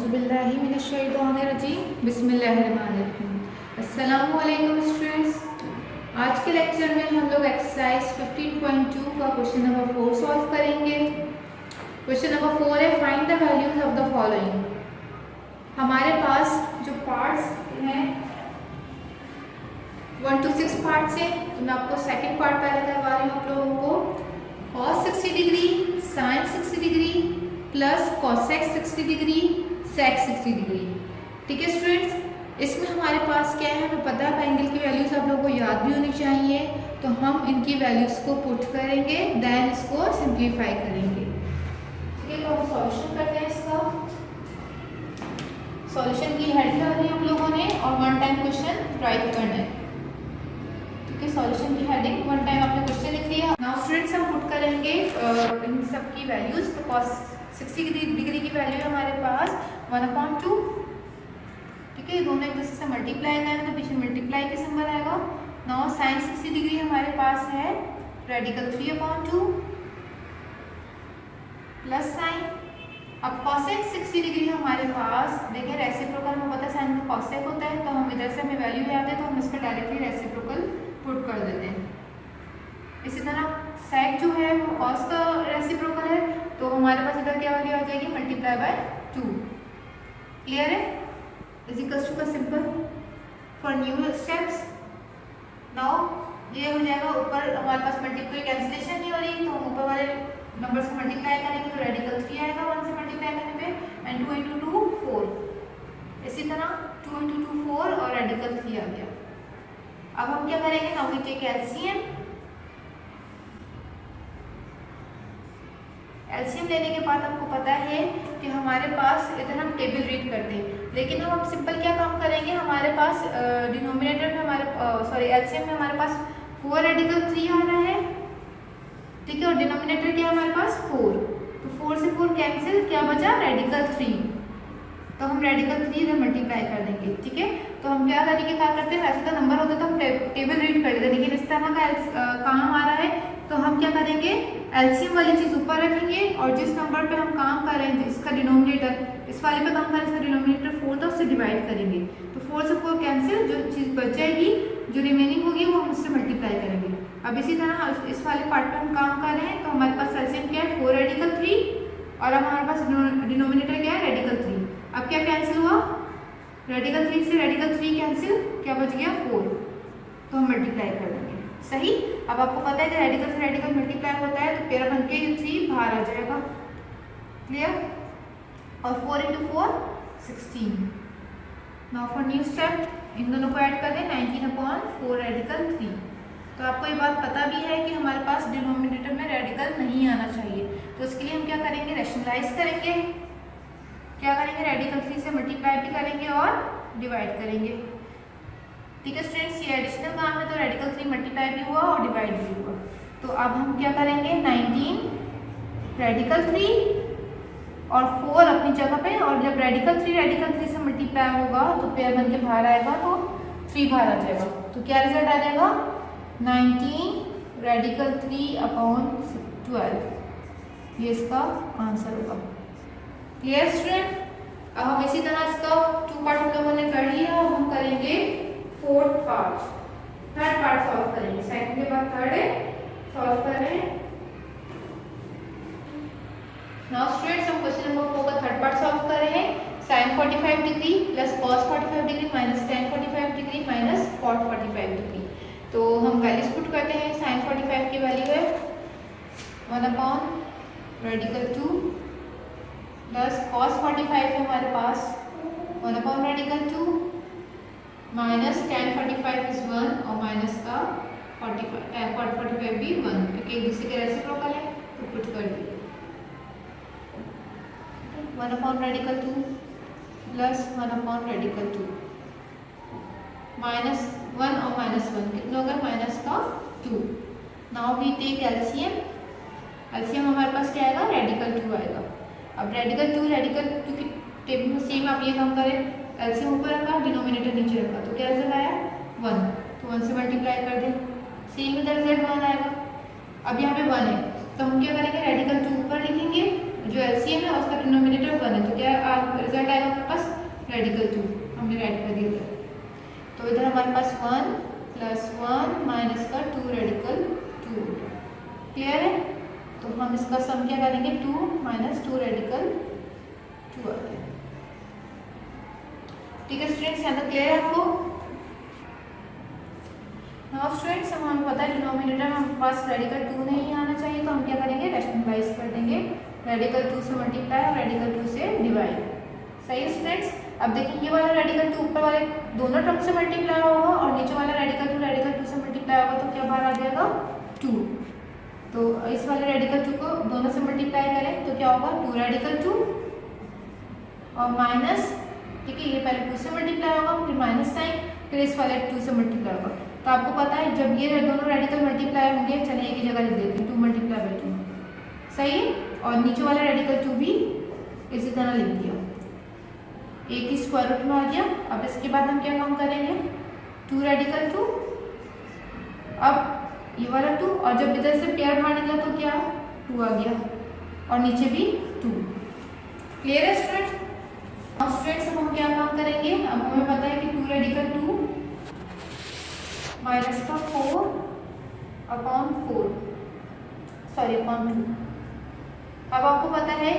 औज़ुबिल्लाहिमिनश्शैतानिर्रजीम बिस्मिल्लाहिर्रहमानिर्रहीम। अस्सलामुअलैकुम स्टूडेंट्स, आज के लेक्चर में हम लोग एक्सरसाइज 15.2 का क्वेश्चन नंबर 4 सॉल्व करेंगे। क्वेश्चन नंबर 4 है find the values of the following. हमारे पास जो पार्ट्स हैं 1 to 6 पार्ट्स हैं, तो मैं आपको सेकंड पार्ट पहले करवा रही हूँ आप लोगों को। cos 60 degree, sin 60 degree plus cosec 60 degree, sec 60 degree. ठीक है स्टूडेंट्स, इसमें हमारे पास क्या है, हमें पता है एंगल की वैल्यूज आप लोगों को याद भी होनी चाहिए, तो हम इनकी वैल्यूज को पुट करेंगे, देन इसको सिंप्लीफाई करेंगे। ठीक है, तो हम सॉल्यूशन करते हैं इसका। सॉल्यूशन की हेडिंग डालनी है हम लोगों ने और वन टाइम क्वेश्चन राइट करना है। ठीक है, सॉल्यूशन की हेडिंग वन टाइम आपने क्वेश्चन लिख लिया। नाउ स्टूडेंट्स हम पुट करेंगे इन सब की वैल्यूज। तो cos 60 डिग्री की वैल्यू है हमारे पास 1/2। ठीक है, दोनों एक दूसरे से मल्टीप्लाई करें तो पीछे मल्टीप्लाई के सिंबल आएगा। नाउ sin 60 डिग्री हमारे पास है रेडिकल 3/2 प्लस साइन। अब cosec 60 डिग्री हमारे पास, देखिए रेसिप्रोकल में पता है साइन में cosec होता है, तो हम इधर से हमें वैल्यू याद है तो हम इसका डायरेक्टली रेसिप्रोकल पुट कर देते हैं। इसी तरह sec जो है वो cos का रेसिप्रोकल है, तो हमारे पास इधर क्या वैल्यू आ जाएगी मल्टीप्लाई बाय 2। क्लियर है? इज इक्वल्स टू का simple for new steps. Now ये हो जाएगा, ऊपर हमारे पास मल्टीप्लाई कैंसिलेशन नहीं हो रही, तो हम ऊपर वाले नंबर से मल्टीप्लाई करेंगे तो रेडिकल 3 आएगा 1 से मल्टीप्लाई करने पे, एंड 2 × 2 4। इसी तरह 2 × 2 4 और रेडिकल 3 आ गया। अब हम क्या करेंगे, now we take LCM. LCM लेने के बाद आपको पता है कि हमारे पास इधर हम टेबल रीड करते हैं, लेकिन हम सिंपल क्या काम करेंगे, हमारे पास डिनोमिनेटर में हमारे एलसीएम में हमारे पास 4 रेडिकल 3 आ रहा है। ठीक है, और डिनोमिनेटर क्या है हमारे पास 4, तो 4 से 4 कैंसिल, क्या बचा रेडिकल 3, तो हम रेडिकल 3 इधर मल्टीप्लाई कर देंगे। ठीक है, तो हम क्या करेंगे, क्या करते हैं, वैसे तो नंबर होता है तो हम टेबल रीड कर देते हैं, लेकिन इस तरह का काम आ रहा है तो हम क्या करेंगे, एलसीएम वाली चीज ऊपर रखेंगे और जिस नंबर पे हम काम कर रहे हैं इसका डिनोमिनेटर, इस वाले पे काम कर रहे हैं इसका डिनोमिनेटर 4 था, उससे डिवाइड करेंगे, तो 4 से 4 कैंसिल, जो चीज बच जाएगी जो रिमेनिंग होगी वो हम उससे मल्टीप्लाई करेंगे। अब इसी तरह इस वाले पार्ट पे हम काम कर रहे हैं, तो हमारे पास एलसीएम क्या है 4 रेडिकल 3 और अब हमारे पास डिनोमिनेटर क्या है रेडिकल 3। अब क्या कैंसिल हुआ, रेडिकल 3 से रेडिकल 3 कैंसिल, क्या बच गया 4, तो हम मल्टीप्लाई कर देंगे। सही, अब आपको पता है कि रेडिकल से रेडिकल मल्टीप्लाई होता है तो पेरा बन के 3 बाहर आ जाएगा। क्लियर? और 4 × 4 16। नाउ फॉर न्यू स्टेप, इन दोनों को ऐड कर दें 19/4 रेडिकल 3। तो आपको ये बात पता भी है कि हमारे पास डिनोमिनेटर में रेडिकल नहीं आना चाहिए, तो इसके लिए हम क्या करेंगे, रैशनलाइज करेंगे। क्या करेंगे, रेडिकल 3 से मल्टीप्लाई भी करेंगे और डिवाइड करेंगे। ठीक है स्टूडेंट्स, ये एडिशनल काम है तो रेडिकल 3 मल्टीप्लाई भी हुआ और डिवाइड भी हुआ। तो अब हम क्या करेंगे, 19 रेडिकल 3 और 4 अपनी जगह पे, और जब रेडिकल 3 से मल्टीप्लाई होगा तो पेयर बन के बाहर आएगा तो 3 बाहर आ जाएगा, तो क्या रिजल्ट आ जाएगा 19 रेडिकल 3/12। ये इसका आंसर होगा। Clear student? अब हम इसी तरह इसका 2 पार्ट हम लोगों ने कर लिया, अब हम करेंगे थर्ड पार्ट सॉल्व करेंगे। सेकंड के बाद थर्ड है, सॉल्व कर रहे हैं। नाउ स्टूडेंट्स हम क्वेश्चन नंबर 4 का थर्ड पार्ट सॉल्व कर रहे हैं। sin 45 degree plus cos 45 degree minus tan 45 degree minus cot 45 degree. तो हम वैल्यूज पुट करते हैं। sin 45 की वैल्यू है 1/2 प्लस cos 45 है हमारे पास 1/2 माइनस tan 45 इज 1 और माइनस का cot 45 भी 1, क्योंकि एक दूसरे के रेसिप्रोकल है तो पुट कर दिए। 1/2 प्लस 1/2 माइनस 1 और माइनस 1 कितना होगा, माइनस का 2। Now we take LCM. LCM हमारे पास क्या आएगा, रेडिकल 2 आएगा। अब रेडिकल 2 की टेबल में सेम आप ये काम करें, एलसीएम ऊपर रखा, डिनोमिनेटर नीचे रखा, तो क्या रिजल्ट आया 1, तो 1 से मल्टीप्लाई कर दें, सेम इधर रिजल्ट 1 आएगा। अब यहाँ पे 1 है तो हम क्या करेंगे, रेडिकल 2 ऊपर लिखेंगे, जो एलसीएम है उसका डिनोमिनेटर 1 है, तो क्या रिजल्ट आएगा रेडिकल 2 हमने राइट कर दिया था। तो इधर हमारे पास 1 प्लस 1 माइनस का 2 रेडिकल 2। क्लियर है? तो हम इसका सम क्या करेंगे, 2 माइनस 2 रेडिकल 2 आ गया। ठीक है स्टूडेंट्स, यहाँ तक क्लियर है आपको? नाउ स्टूडेंट्स, हमें पता है डिनोमिनेटर हमारे पास रेडिकल 2 नहीं आना चाहिए, तो हम क्या करेंगे, रैशनलाइज कर देंगे। रेडिकल 2 से मल्टीप्लाई और रेडिकल 2 से डिवाइड। सही है स्टूडेंट्स? अब देखिए ये वाला रेडिकल 2 ऊपर वाले दोनों टर्म से मल्टीप्लाई होगा और नीचे वाला रेडिकल 2 से मल्टीप्लाई होगा, तो क्या बाहर आ जाएगा 2। तो इस वाले रेडिकल 2 को दोनों से मल्टीप्लाई करें तो क्या होगा, 2 रेडिकल 2 और माइनस, ठीक है, ये पहले 2 से मल्टीप्लाई होगा फिर माइनस साइन, फिर इस वाले 2 से मल्टीप्लाई होगा। तो आपको पता है जब ये दोनों रेडिकल मल्टीप्लाई होंगे, चलिए एक ही जगह लिख देते हैं, 2 मल्टीप्लाई बाई 2। सही है? और नीचे वाला रेडिकल 2 भी इसी तरह लिख दिया, एक ही स्क्वायर रूट में आ गया। अब इसके बाद हम क्या काम करेंगे, 2 रेडिकल 2, अब ये वाला 2 और जब इधर से पेयर बाहर निकला तो क्या 2 आ गया और नीचे भी 2। क्लियर है स्टूडेंट्स? अब स्टूडेंट्स हम क्या काम करेंगे, अब हमें पता है कि 2 रेडिकल 2 माइनस का 4 अपॉन 4 सॉरी अपॉन 2। अब आपको पता है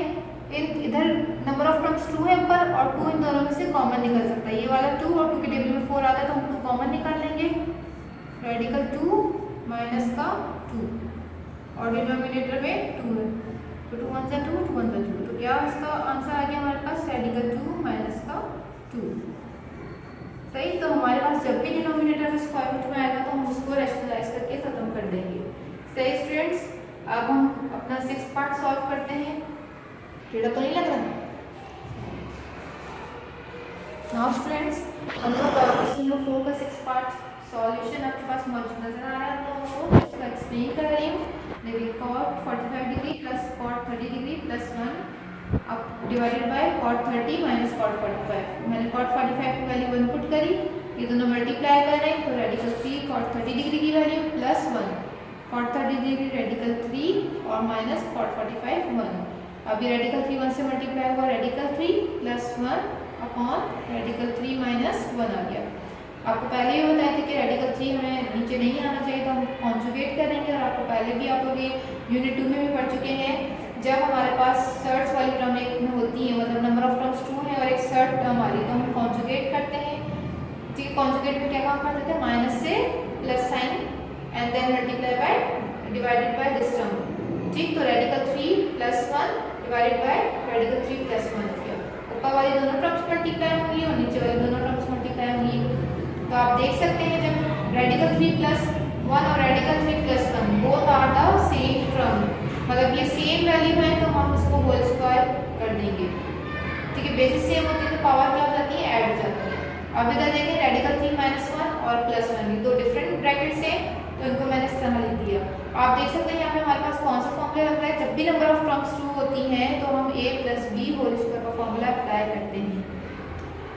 इधर नंबर ऑफ टर्म्स 2 है ऊपर और 2 इन दोनों में से कॉमन निकल सकता है। ये वाला 2 और 2 के टेबल में 4 आता है तो हम 2 कॉमन निकाल लेंगे। रेडिकल 2 माइनस का 2 और डिनोमिनेटर में 2 है, तो 2 1 जा 2 2 1 जा 2। तो क्या इसका आंसर आ गया हमारे पास, रेडिकल 2 माइनस का 2। सही? तो हमारे पास जब भी डिनोमिनेटर में स्क्वायर रूट में आएगा तो हम उसको रैशनलाइज करके खत्म कर देंगे। सही स्टूडेंट्स? अब हम अपना 6th पार्ट सॉल्व करते हैं। टेढ़ा तो नहीं लग रहा? नाउ स्टूडेंट्स, हम लोग क्वेश्चन नंबर 4 का 6th पार्ट सॉल्यूशन आपके पास मौजूद नजर आ रहा है, तो मैं इसको एक्सप्लेन कर रही हूँ। देखिए cot 45 degree plus cot 30 degree plus 1 अब divided by cot 30 minus cot 45। मैंने cot 45 की वैल्यू 1 पुट करी, ये दोनों मल्टीप्लाई कर रहे हैं तो रेडिकल 3 cot 30 डिग्री की value plus 1 cot 30 degree radical 3 और माइनस cot 45 1। अब ये रेडिकल 3 1 से मल्टीप्लाई हुआ, radical 3 plus 1 upon radical 3 minus 1 आ गया। आपको पहले ही बताया था कि रेडिकल 3 हमें नीचे नहीं आना चाहिए, तो हम कॉन्जुगेट करेंगे। और आपको पहले भी आप लोग ये यूनिट 2 में भी पढ़ चुके हैं, जब हमारे पास सर्ट्स वाली टर्म एक में होती है, मतलब नंबर ऑफ टर्म्स 2 है और एक सर्ट टर्म आ रही है, तो हम कॉन्जुगेट करते हैं। ठीक है, कॉन्जुगेट में क्या काम करते थे, माइनस से plus sign and then multiply by divided by this term. ठीक, तो radical 3 plus 1 divided by radical 3 plus 1 हो गया। ऊपर वाली दोनों टर्म्स मल्टीप्लाई होंगी और नीचे वाली दोनों टर्म्स मल्टीप्लाई होंगी। तो आप देख सकते हैं जब रेडिकल 3 प्लस 1 और radical 3 plus 1 both are the same term, मतलब ये सेम वैल्यू है, तो हम इसको होल स्क्वायर कर देंगे। ठीक है, बेसिस सेम होती है तो पावर क्या हो जाती है, ऐड हो जाती है। अब इधर देखें रेडिकल 3 माइनस 1 और प्लस 1, ये दो डिफरेंट ब्रैकेट्स हैं, तो इनको मैंने इस तरह लिख दिया। आप देख सकते हैं यहाँ पे हमारे पास कौन सा फॉर्मूला लग रहा है, जब भी नंबर ऑफ टर्म्स 2 होती हैं तो हम a plus B whole square का फॉर्मूला अप्लाई करते हैं।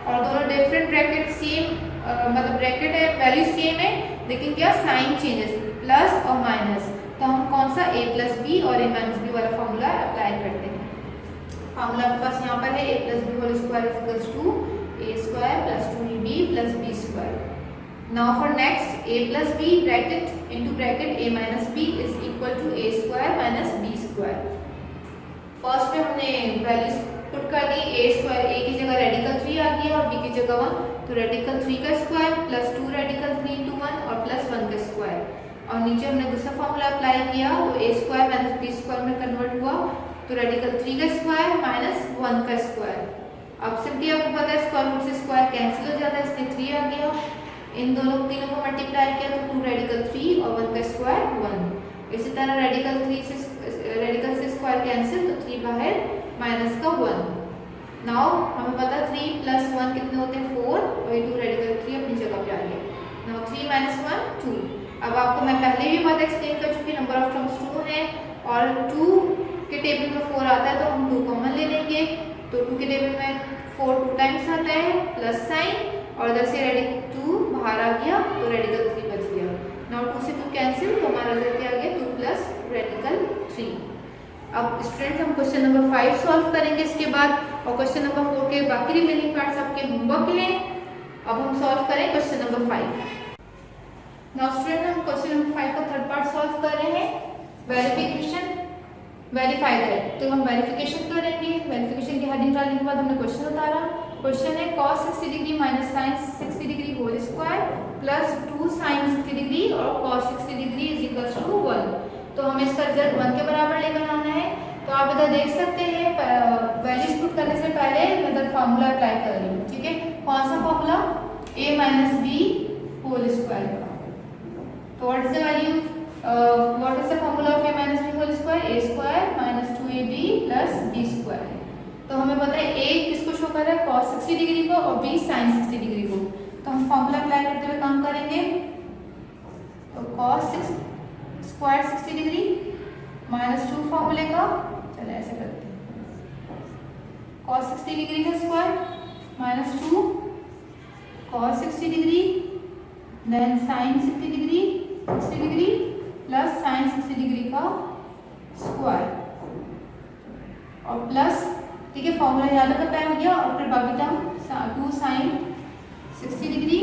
और दोनों डिफरेंट ब्रैकेट सेम, मतलब ब्रैकेट है, वैल्यू सेम है, लेकिन क्या साइन चेंजेस, प्लस और माइनस। तो हम कौन सा a प्लस बी और a माइनस बी वाला फॉर्मूला अप्लाई करते हैं। फॉर्मूला आपके पास यहाँ पर है a plus B whole square equals to a square plus 2ab plus b square. Now for next a plus B bracket into bracket a minus B is equal to a square minus b square. First में हमने values put कर दी, a square, a की जगह radical 3 आ गया और b की जगह 1, तो रेडिकल 3 का स्क्वायर प्लस 2 रेडिकल 3 इंटू 1 और प्लस 1 का स्क्वायर। और नीचे हमने दूसरा फॉर्मूला अप्लाई किया तो a square minus b square में कन्वर्ट हुआ, तो रेडिकल 3 का स्क्वायर माइनस 1 का स्क्वायर। अब सिंपली आपको पता है स्क्वायर रूट से स्क्वायर कैंसिल हो जाता है, इसलिए 3 आ गया। इन दोनों तीनों को मल्टीप्लाई किया तो 2 रेडिकल 3 और 1 का स्क्वायर 1। इसी तरह रेडिकल 3 से स्क्वायर कैंसिल, तो 3 बाहर माइनस का 1। नाउ हमें पता 3 प्लस 1 कितने होते हैं 4, और ये 2 रेडिकल 3 अपनी जगह पे आ गया। Now 3 minus 1 2। अब आपको मैं पहले भी बात एक्सप्लेन कर चुकी, नंबर ऑफ टर्म्स 2 है और 2 के टेबल में 4 आता है तो हम 2 कॉमन ले लेंगे। तो 2 के टेबल में 4 2 टाइम्स आता है प्लस साइन, और इधर से रेडिकल 2 बाहर आ गया तो रेडिकल 3 बच गया। नाउ 2 से 2 कैंसिल, तो हमारा रिजल्ट क्या आ गया 2 प्लस रेडिकल 3। अब स्टूडेंट्स हम क्वेश्चन नंबर 5 सॉल्व करेंगे इसके बाद। और क्वेश्चन नंबर 4 के बाकी रिमेनिंग पार्ट्स आपके होमवर्क के लिए। अब हम सॉल्व करें क्वेश्चन नंबर 5। नाउ स्टूडेंट हम क्वेश्चन नंबर 5 का थर्ड पार्ट सॉल्व कर रहे हैं, वेरिफिकेशन वेरीफाई दैट। तो हम वेरिफिकेशन करेंगे। वेरिफिकेशन की हेडिंग डालने के बाद हमने क्वेश्चन उतारा। क्वेश्चन है cos 60 degree minus sin 60 degree whole square plus 2 sin 60 degree और cos 60 degree is equal to 1। तो हमें इसका रिजल्ट 1 के बराबर लेकर आना है। तो आप इधर देख सकते हैं वैल्यूज पुट करने से पहले मैं इधर फार्मूला अप्लाई कर रही हूँ, ठीक है। कौन सा formula? a minus B whole square का। तो what is the value, what is the formula of a minus B whole square? a square minus 2ab plus b square. तो हमें पता है a किसको शो कर रहा है? cos 60 डिग्री को और b sin 60 डिग्री को। तो हम फार्मूला अप्लाई करते हुए काम करेंगे। तो cos स्क्वायर 60 डिग्री माइनस 2 फार्मूले का, चलो ऐसे करते हैं, cos 60 डिग्री का square minus 2 cos 60 degree then sin 60 degree plus sin 60 degree का स्क्वायर और प्लस, ठीक है, फॉर्मूला याद करता है गया। और फिर बाकी term 2 sin 60 degree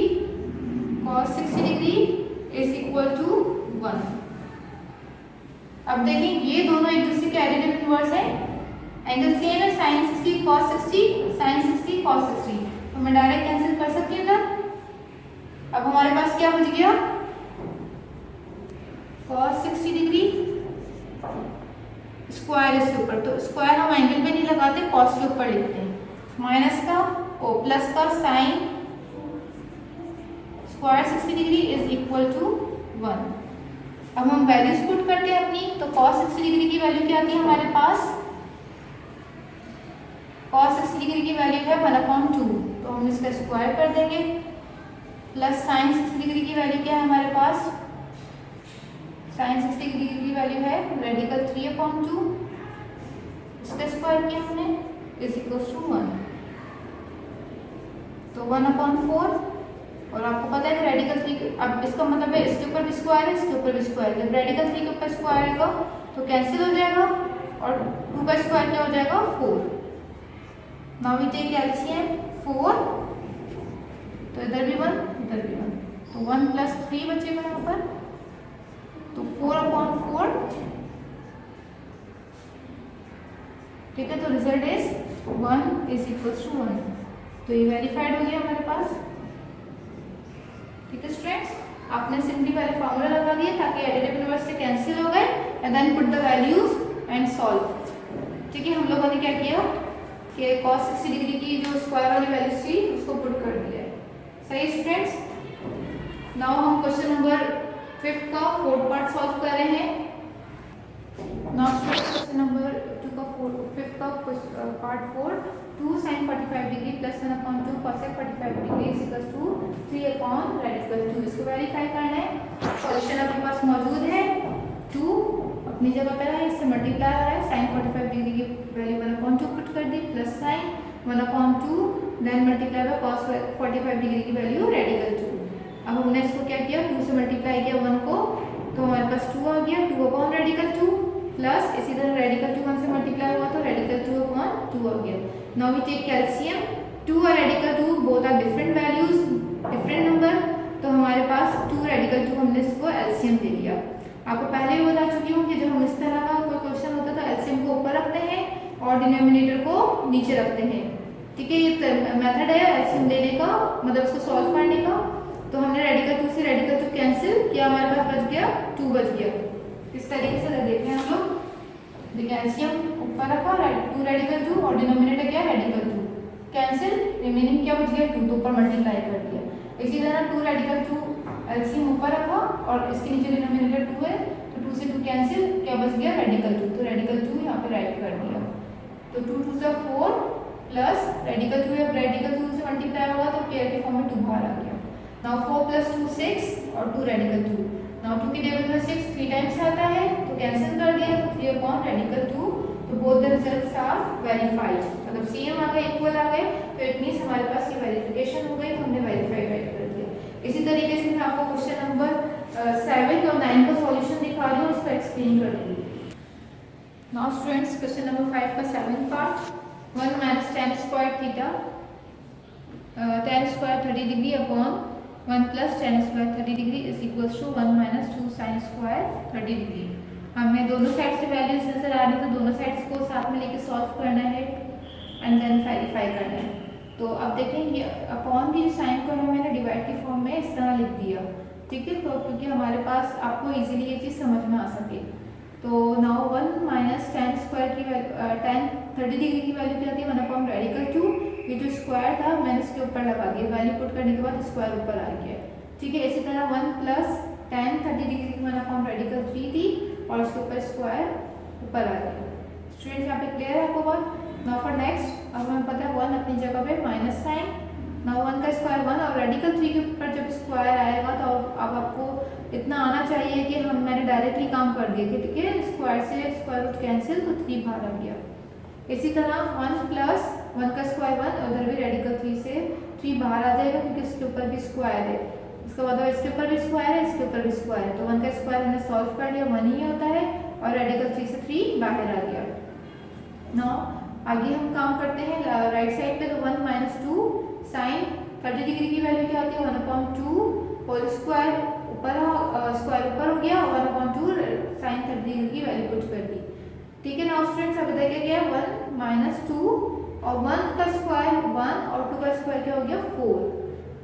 cos 60 degree is equal to 1। अब देखिए ये दोनों एक दूसरे के एडिटिव इनवर्स है, एंगल सेम है, sin 60 cos 60 sin 60 cos 60। तो मैं डायरेक्ट कैंसिल कर सकती हूँ ना। अब हमारे पास क्या बच गया? cos 60 डिग्री स्क्वायर इसके ऊपर, तो स्क्वायर हम एंगल पे नहीं लगाते, cos के ऊपर लिखते हैं, माइनस का ओ प्लस का sin square 60 degree is equal to 1। अब हम वैल्यूज पुट करते हैं अपनी। तो cos 60 डिग्री की वैल्यू क्या आती है हमारे पास? cos 60 डिग्री की वैल्यू है 1/2, तो हम इसका स्क्वायर कर देंगे। प्लस sin 60 डिग्री की वैल्यू क्या है हमारे पास? sin 60 डिग्री की वैल्यू है रेडिकल 3/2, इसका स्क्वायर किया हमने इज इक्वल टू 1। तो 1/4, और आपको पता है कि रेडिकल 3, अब इसका मतलब है इसके ऊपर भी स्क्वायर है, इसके ऊपर भी स्क्वायर है। जब रेडिकल 3 के ऊपर स्क्वायर आएगा तो कैंसिल हो जाएगा और 2 का स्क्वायर क्या हो जाएगा? 4। नाउ वी टेक एलसीएम 4, तो इधर भी 1 इधर भी 1, तो 1 प्लस 3 बचेगा यहाँ पर, तो 4/4, ठीक है। तो result is 1 is equal to 1। तो ये वेरीफाइड हो गया हमारे पास, ठीक है स्टूडेंट्स। आपने सिंपली पहले फार्मूला लगा दिया ताकि एडिटिव इनवर्स से कैंसिल हो गए, and then put the values and solve, ठीक है। हम लोगों ने क्या किया कि cos 60 डिग्री की जो स्क्वायर वाली वैल्यूज थी उसको पुट कर दिया है, सही स्टूडेंट्स। नाउ हम क्वेश्चन नंबर 5 का फोर्थ पार्ट सॉल्व कर रहे हैं। नाउ क्वेश्चन नंबर 2 का 5 का part 4, 2 sin 45 degree plus 1/2 cos 45 degree is equal to 3/2। इसको वेरीफाई करना है। सॉल्यूशन आपके पास मौजूद है, 2 अपनी जगह पर है, इससे मल्टीप्लाई हो रहा है, sin 45 डिग्री की वैल्यू 1/2 पुट कर दी, plus sin 1/2 then multiply by cos 45 degree की वैल्यू रेडिकल 2। अब हमने इसको क्या किया, 2 से मल्टीप्लाई किया 1 को, तो हमारे पास 2 आ गया, 2/रेडिकल 2 प्लस इसी तरह रेडिकल 2 1 से मल्टीप्लाई हुआ तो रेडिकल 2/2 आ गया। नाउ वी टेक कैल्शियम, 2 और radical 2 both are different values, different number, तो हमारे पास 2 रेडिकल 2 हमने इसको एलसीएम दे दिया। आपको पहले भी बता चुकी हूँ कि जब हम इस तरह का कोई क्वेश्चन होता है तो एलसीएम को ऊपर रखते हैं और डिनोमिनेटर को नीचे रखते हैं, ठीक है। ये मेथड है एलसीएम देने का, मतलब इसको सॉल्व करने का। तो हमने रेडिकल 2 से रेडिकल 2 कैंसिल किया, हमारे पास बच गया 2 बच गया। इस तरीके से देखें हम लोग, देखिए एलसीएम ऊपर रखा 2 रेडिकल 2 और डिनोमिनेटर क्या रेडिकल 2, कैंसिल, रिमेनिंग क्या बच गया 2, तो ऊपर मल्टीप्लाई कर दिया। इसी तरह 2 रेडिकल 2 एलसीएम ऊपर रखा और इसके नीचे डिनोमिनेटर 2 है, तो 2 से 2 कैंसिल, क्या बच गया रेडिकल 2, तो रेडिकल 2 यहाँ पे राइट कर दिया। तो 2 2 से 4 प्लस रेडिकल 2 है, रेडिकल 2 से मल्टीप्लाई होगा तो पेयर के फॉर्म में 2 बाहर आ गया। नाउ 4 प्लस 2 6 और 2 रेडिकल 2, नाउ 2 की टेबल में 6 3 टाइम्स आता है तो कैंसिल कर दिया, 3/रेडिकल 2। तो both the results are verified, मतलब सेम आ गए, इक्वल आ गए, तो इट मींस हमारे पास ये वेरिफिकेशन हो गई, तो हमने वेरीफाई राइट कर दिया। इसी तरीके से मैं आपको क्वेश्चन नंबर 7 और 9 का सॉल्यूशन दिखा रही हूँ, उसको एक्सप्लेन कर दूंगी। नाउ स्टूडेंट्स क्वेश्चन नंबर 5 का 7th part, 1 minus tan square theta, tan square 30 degree upon 1 plus tan square 30 degree is equals to 1 minus 2 sine square 30 degree. हमें दोनों साइड से वैल्यूज नजर आ रही है, तो दोनों साइड्स को साथ में लेके सॉल्व करना है एंड देन वेरीफाई करना है। तो अब देखें ये अपॉन की जो साइन को है मैंने डिवाइड की फॉर्म में इस तरह लिख दिया, ठीक है, तो क्योंकि हमारे पास आपको इजीली ये चीज़ समझ में आ सके। तो नाउ 1 माइनस टेन स्क्वायर की टेन 30 डिग्री की वैल्यू क्या थी, 1 अपॉन रेडिकल 2, ये जो स्क्वायर था मैंने इसके ऊपर लगा दिया, वैल्यू पुट करने के बाद स्क्वायर ऊपर आ गया, ठीक है। इसी तरह 1 प्लस टेन 30 डिग्री की 1 अपॉन रेडिकल 3 थी और इसके ऊपर स्क्वायर ऊपर आ गया। स्टूडेंट्स यहाँ पे क्लियर है आपको बात। नाउ फॉर नेक्स्ट, अब हमें पता है 1 अपनी जगह पे माइनस साइन, नाउ 1 का स्क्वायर 1 और रेडिकल 3 के ऊपर जब स्क्वायर आएगा तो अब आपको इतना आना चाहिए कि मैंने डायरेक्टली काम कर दिए थे, ठीक है, स्क्वायर से स्क्वायर रूट कैंसिल तो 3 बाहर आ गया। इसी तरह 1 प्लस 1 का स्क्वायर 1, उधर भी रेडिकल 3 से 3 बाहर आ जाएगा क्योंकि इसके ऊपर भी स्क्वायर है, इसका मतलब इसके ऊपर भी स्क्वायर है, इसके ऊपर भी स्क्वायर है, तो 1 का स्क्वायर हमने सॉल्व कर लिया, 1 ही होता है और रेडिकल 3 से 3 बाहर आ गया। नाउ आगे हम काम करते हैं राइट साइड पे, तो 1 माइनस 2 साइन 30 डिग्री की वैल्यू क्या होती है, 1/2 होल स्क्वायर ऊपर स्क्वायर ऊपर हो गया, 1/2 साइन 30 डिग्री की वैल्यू पुट कर दी, ठीक है। नाउ स्टूडेंट्स अब देखिए क्या है, 1 माइनस 2 और 1 का स्क्वायर 1 और 2 का स्क्वायर क्या हो गया 4।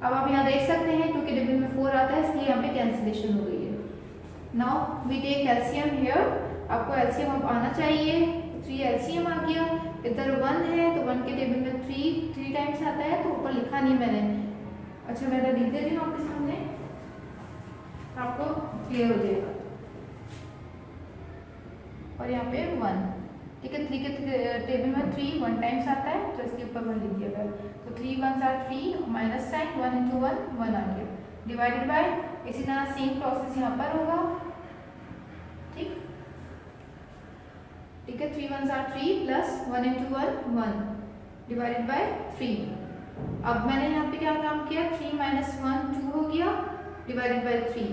अब आप यहाँ देख सकते हैं क्योंकि टेबल में 4 आता है इसलिए यहाँ पे कैंसिलेशन हो गई है। Now we take LCM here, आपको एलसीएम अब आना चाहिए, 3 एलसीएम आ गया, इधर 1 है तो 1 के टेबल में 3 टाइम्स आता है, तो ऊपर लिखा नहीं मैंने, अच्छा मैं लिख देती हूँ आपके सामने, आपको क्लियर हो जाएगा। और यहाँ पे 1, ठीक है, 3 के टेबल में 3 1 टाइम्स आता है तो इसके ऊपर 1 लिख दिया गया, तो 3 1 आर 3 माइनस साइन 1 इंटू 1 आ गया, डिवाइडेड बाय, इसी तरह सेम प्रोसेस यहाँ पर होगा, ठीक, ठीक है, 3 1 or 3 plus 1 into 1 divided by 3। अब मैंने यहाँ पे क्या काम किया, 3 माइनस 1 2 हो गया डिवाइडेड बाय 3,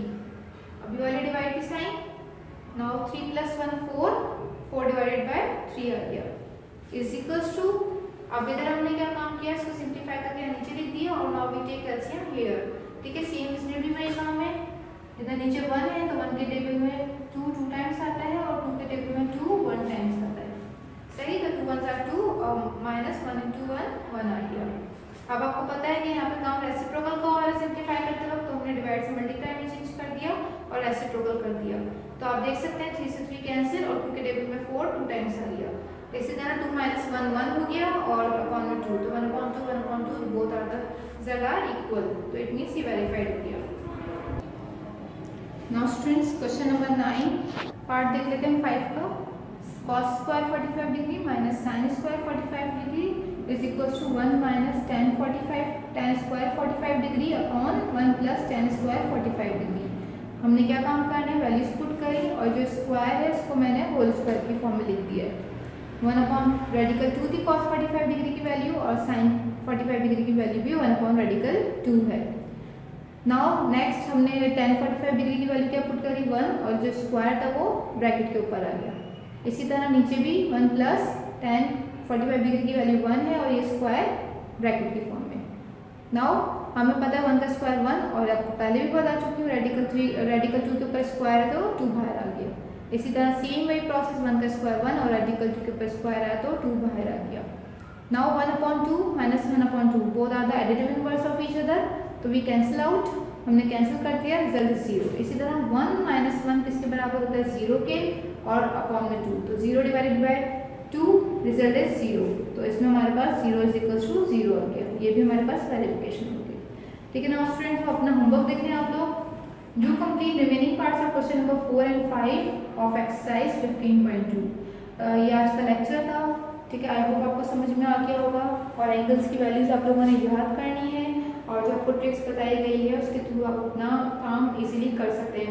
अभी वाले डिवाइड की sign, now 3 plus 1 4 divided by 3 आ गया इज इक्वल्स टू, अब इधर हमने क्या काम किया, इसको सिंप्लीफाई करके नीचे लिख दिया और now we take LCM here, ठीक है, सेम इसमें भी वही काम है, इधर नीचे 1 है तो 1 के टेबल में 2 टाइम्स आता है और 2 के टेबल में 2 1 टाइम्स आता है, सही, तो 2 1 आर 2 और माइनस 1 इंटू 1 आ गया। अब आपको पता है कि यहाँ पे काम रेसिप्रोकल का हो रहा है, सिंप्लीफाई करते वक्त तो हमने डिवाइड से मल्टीप्लाई में चेंज कर दिया और रेसिप्रोकल कर दिया, तो आप देख सकते हैं 3 से 3 कैंसिल और 2 के टेबल में 4 2 टाइम्स आ गया, इसी तरह 2 माइनस 1 1 हो गया और अपॉन में 2, तो 1/2 both are the z are equal, तो इट मींस ये वेरीफाइड हो गया। Now students question number 9 part देख लेते हैं 5 का, cos square 45 degree minus sine square 45 degree is equals to 1 minus tan square 45 degree upon 1 plus tan square 45 degree. हमने क्या काम करना है, वैल्यूज पुट करी और जो स्क्वायर है इसको मैंने होल स्क्वायर की फॉर्म में लिख दिया है, 1 अपॉन रेडिकल 2 थी cos 45 डिग्री की वैल्यू और साइन 45 डिग्री की वैल्यू भी 1 अपॉन रेडिकल 2 है। नाउ नेक्स्ट हमने tan 45 डिग्री की वैल्यू क्या पुट करी 1 और जो स्क्वायर था वो ब्रैकेट के ऊपर आ गया, इसी तरह नीचे भी 1 प्लस tan 45 डिग्री की वैल्यू 1 है और ये स्क्वायर ब्रैकेट की फॉर्म में। नाउ हमें पता है 1 का स्क्वायर 1 और आपको पहले भी बता चुकी हूँ रेडिकल 2 के ऊपर स्क्वायर है तो 2 बाहर आ गया, इसी तरह सेम वही प्रोसेस 1 का स्क्वायर 1 और रेडिकल 2 के ऊपर स्क्वायर आया तो 2 बाहर आ गया। नाउ 1/2 माइनस 1/2 both are the additive inverse of each other, तो वी कैंसिल आउट, हमने कैंसिल कर दिया, रिजल्ट 0। इसी तरह 1 माइनस 1 किसके बराबर होता है 0 के और अपॉन में 2, तो 0 डिवाइडेड बाय 2 रिजल्ट इज 0, तो इसमें हमारे पास 0 इज इक्वल्स टू 0 आ गया, ये भी हमारे पास वेरिफिकेशन हो गई, ठीक है। ना स्टूडेंट्स अपना होमवर्क देख लें आप लोग, do complete remaining parts of question number 4 and 5 of exercise 15.2। ये आज का लेक्चर था, ठीक है, आई होप आपको समझ में आ गया होगा और एंगल्स की वैल्यूज आप लोगों ने याद करनी है और जो आपको ट्रिक्स बताई गई है उसके थ्रू आप अपना काम इजीली कर सकते हैं।